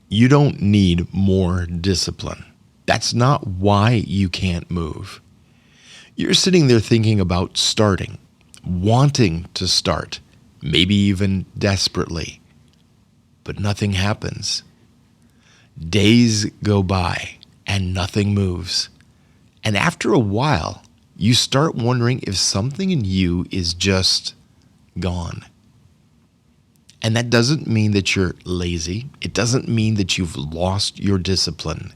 You don't need more discipline. That's not why you can't move. You're sitting there thinking about starting, wanting to start, maybe even desperately, but nothing happens. Days go by and nothing moves. And after a while, you start wondering if something in you is just gone. And that doesn't mean that you're lazy. It doesn't mean that you've lost your discipline.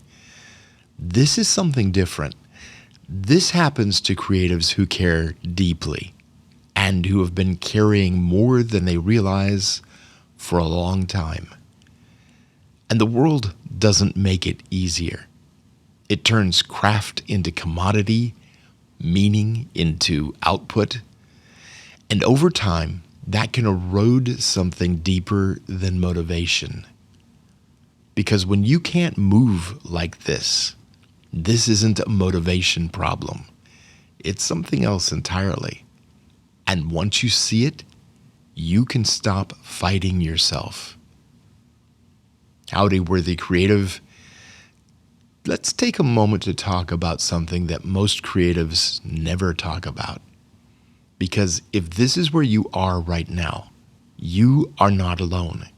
This is something different. This happens to creatives who care deeply and who have been carrying more than they realize for a long time. And the world doesn't make it easier. It turns craft into commodity, meaning into output. And over time, that can erode something deeper than motivation. Because when you can't move like this isn't a motivation problem. It's something else entirely. And once you see it, you can stop fighting yourself. Howdy, worthy creative. Let's take a moment to talk about something that most creatives never talk about. Because if this is where you are right now, you are not alone.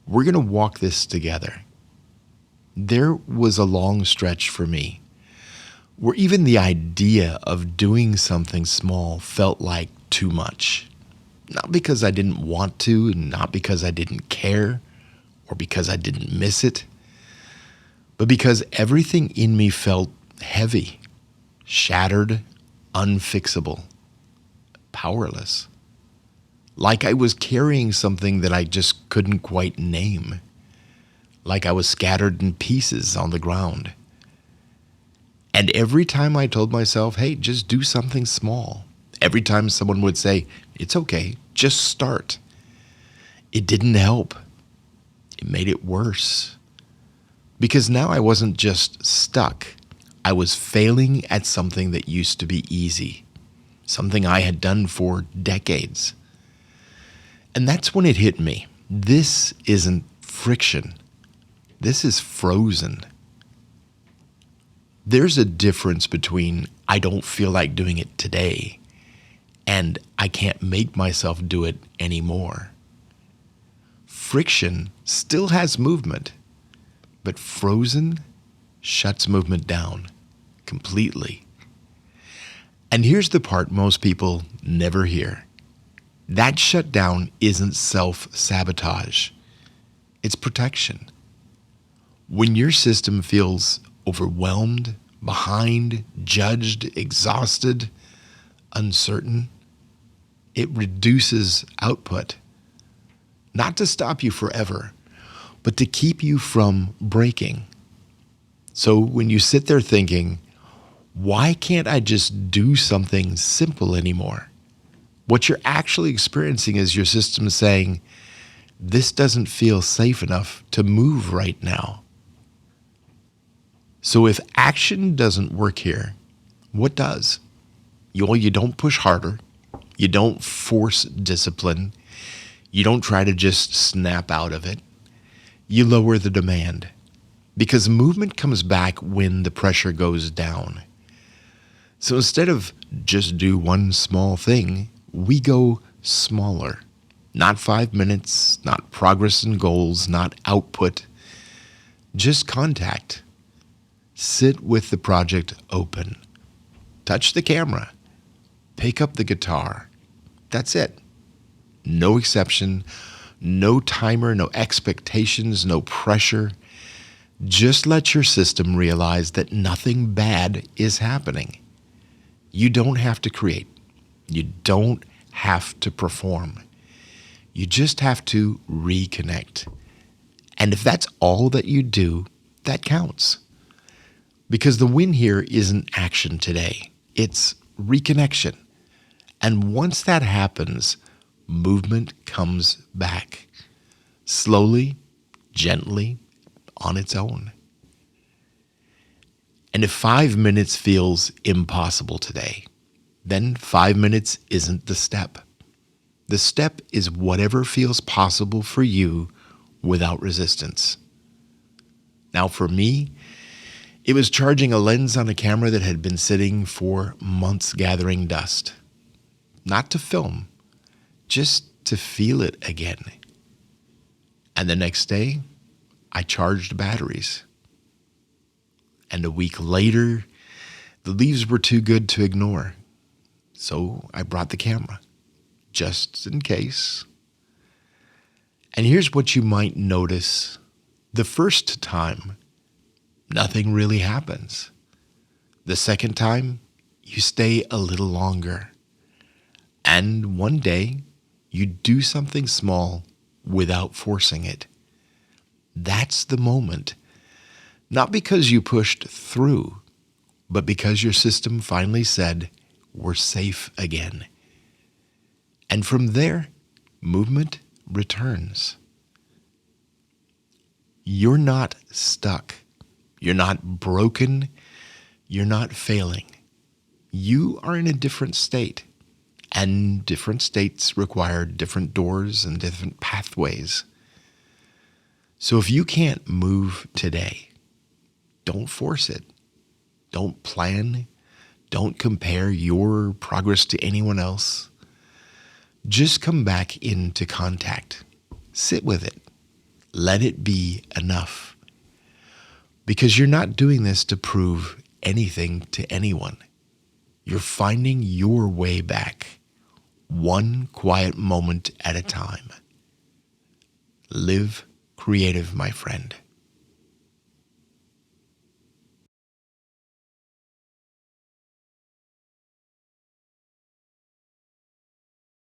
We're going to walk this together. There was a long stretch for me where even the idea of doing something small felt like too much. Not because I didn't want to, not because I didn't care, or because I didn't miss it, but because everything in me felt heavy, shattered, unfixable, powerless. Like I was carrying something that I just couldn't quite name. Like I was scattered in pieces on the ground. And every time I told myself, hey, just do something small. Every time someone would say, it's okay, just start. It didn't help. It made it worse. Because now I wasn't just stuck. I was failing at something that used to be easy. Something I had done for decades. And that's when it hit me. This isn't friction. This is frozen. There's a difference between I don't feel like doing it today and I can't make myself do it anymore. Friction still has movement, but frozen shuts movement down completely. And here's the part most people never hear. That shutdown isn't self-sabotage. It's protection. When your system feels overwhelmed, behind, judged, exhausted, uncertain, it reduces output. Not to stop you forever, but to keep you from breaking. So when you sit there thinking, why can't I just do something simple anymore? What you're actually experiencing is your system saying, this doesn't feel safe enough to move right now. So if action doesn't work here, what does? You don't push harder. You don't force discipline. You don't try to just snap out of it. You lower the demand. Because movement comes back when the pressure goes down. So instead of just do one small thing, we go smaller. Not 5 minutes, not progress and goals, not output, just contact. Sit with the project open. Touch the camera. Pick up the guitar. That's it. No exception, no timer, no expectations, no pressure. Just let your system realize that nothing bad is happening. You don't have to create. You don't have to perform. You just have to reconnect. And if that's all that you do, that counts. Because the win here isn't action today. It's reconnection. And once that happens, movement comes back. Slowly, gently, on its own. And if 5 minutes feels impossible today, then 5 minutes isn't the step. The step is whatever feels possible for you without resistance. Now, for me, it was charging a lens on a camera that had been sitting for months gathering dust. Not to film, just to feel it again. And the next day, I charged batteries. And a week later, the leaves were too good to ignore. So I brought the camera, just in case. And here's what you might notice. The first time, nothing really happens. The second time, you stay a little longer. And one day, you do something small without forcing it. That's the moment. Not because you pushed through, but because your system finally said, we're safe again. And from there, movement returns. You're not stuck. You're not broken. You're not failing. You are in a different state. And different states require different doors and different pathways. So if you can't move today, don't force it. Don't plan. Don't compare your progress to anyone else. Just come back into contact. Sit with it. Let it be enough. Because you're not doing this to prove anything to anyone. You're finding your way back, one quiet moment at a time. Live creative, my friend.